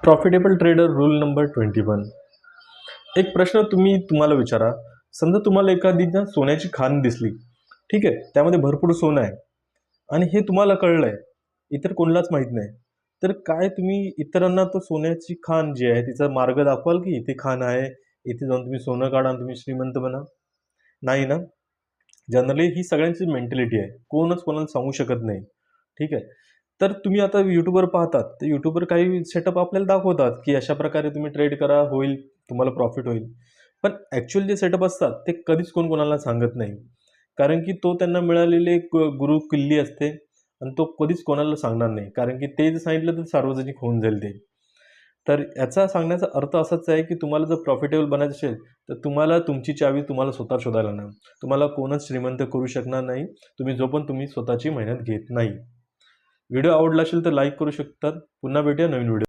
Profitable trader rule number 21. एक प्रश्न तुम्हाला विचारा. समजा तुम्हाला एखादी ना सोन्याची खाण दिसली, ठीक आहे, त्यामध्ये भरपूर सोनं आहे आणि हे तुम्हाला कळलंय, इतर कोणालाच माहीत नाही. तर काय तुम्ही इतरांना तो सोन्याची खाण जी आहे तिचा मार्ग दाखवाल की इथे खाण आहे, इथे जाऊन तुम्ही सोनं काढा आणि तुम्ही श्रीमंत बना? नाही ना. जनरली ही सगळ्यांची मेंटॅलिटी आहे. कोणच कोणाला सांगू शकत नाही. ठीक आहे. तर तुम्ही आता YouTubeवर पाहतात, तर YouTubeवर काही सेटअप आपल्याला दाखवतात, की अशा प्रकारे तुम्ही ट्रेड करा, होईल, तुम्हाला प्रॉफिट होईल. पण ॲक्चुअल जे सेटअप असतात, ते कधीच कोण कोणाला सांगत नाही. कारण की तो त्यांना मिळालेली एक गुरु किल्ली असते आणि तो कधीच कोणाला सांगणार नाही. कारण की ते जर सांगितलं तर सार्वजनिक होऊन जाईल ते. तर याचा सांगण्याचा अर्थ असाच आहे, की तुम्हाला जर प्रॉफिटेबल बनायचं असेल, तर तुम्हाला तुमची चावी तुम्हाला स्वतः शोधायला लागणार. तुम्हाला कोणच श्रीमंत करू शकणार नाही, जोपर्यंत तुम्ही स्वतःची मेहनत घेत नाही. व्हिडिओ आवडला असेल तर लाईक करू शकतात. पुन्हा भेटूया नवीन व्हिडिओ.